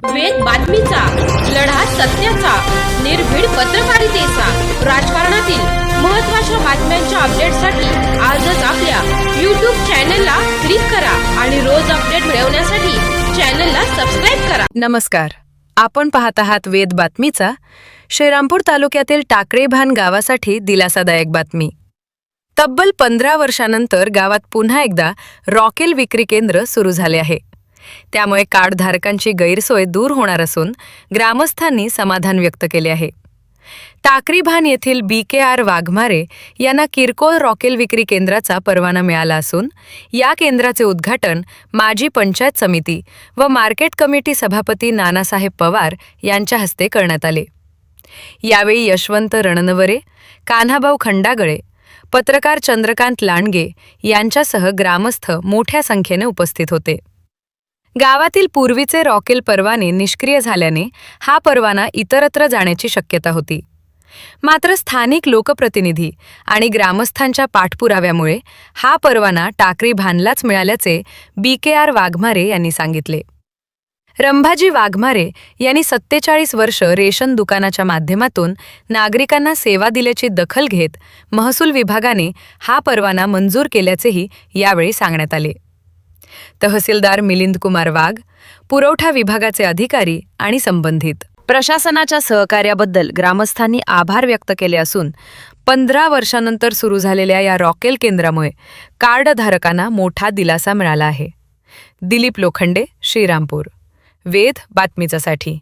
वेद बातमीचा, लढा सत्याचा, निर्भीड पत्रकारितेचा, राजकारणातील महत्त्वाच्या बातम्यांच्या अपडेटसाठी आजच आपल्या YouTube चॅनलला क्लिक करा आणि रोज अपडेट मिळवण्यासाठी चॅनलला सबस्क्राइब करा. नमस्कार, आपण पाहत आहात वेद बातमीचा. श्रीरामपूर तालुक्यातील टाकळीभान गावासाठी दिलासादायक बातमी. तब्बल 15 वर्षांनंतर गावात पुन्हा एकदा रॉकेल विक्री केंद्र सुरू झाले आहे. त्यामुळे कार्डधारकांची गैरसोय दूर होणार असून ग्रामस्थांनी समाधान व्यक्त केले आहे. टाकळीभान येथील BKR वाघमारे यांना किरकोळ रॉकेल विक्री केंद्राचा परवाना मिळाला असून या केंद्राचे उद्घाटन माजी पंचायत समिती व मार्केट कमिटी सभापती नानासाहेब पवार यांच्या हस्ते करण्यात आले. यावेळी यशवंत रणनवरे, कान्हाभाऊ खंडागळे, पत्रकार चंद्रकांत लांडगे यांच्यासह ग्रामस्थ मोठ्या संख्येने उपस्थित होते. गावातील पूर्वीचे रॉकेल परवाने निष्क्रिय झाल्याने हा परवाना इतरत्र जाण्याची शक्यता होती. मात्र स्थानिक लोकप्रतिनिधी आणि ग्रामस्थांच्या पाठपुराव्यामुळे हा परवाना टाकळीभानलाच मिळाल्याचे BKR वाघमारे यांनी सांगितले. रंभाजी वाघमारे यांनी 47 वर्ष रेशन दुकानाच्या माध्यमातून नागरिकांना सेवा दिल्याची दखल घेत महसूल विभागाने हा परवाना मंजूर केल्याचेही यावेळी सांगण्यात आले. तहसीलदार मिलिंद कुमार वाघ, पुरवठा विभागाचे अधिकारी आणि संबंधित प्रशासनाच्या सहकार्याबद्दल ग्रामस्थांनी आभार व्यक्त केले असून 15 वर्षांनंतर सुरू झालेल्या या रॉकेल केंद्रामुळे कार्डधारकांना मोठा दिलासा मिळाला आहे. दिलीप लोखंडे, श्रीरामपूर. वेद बातमीचासाठी.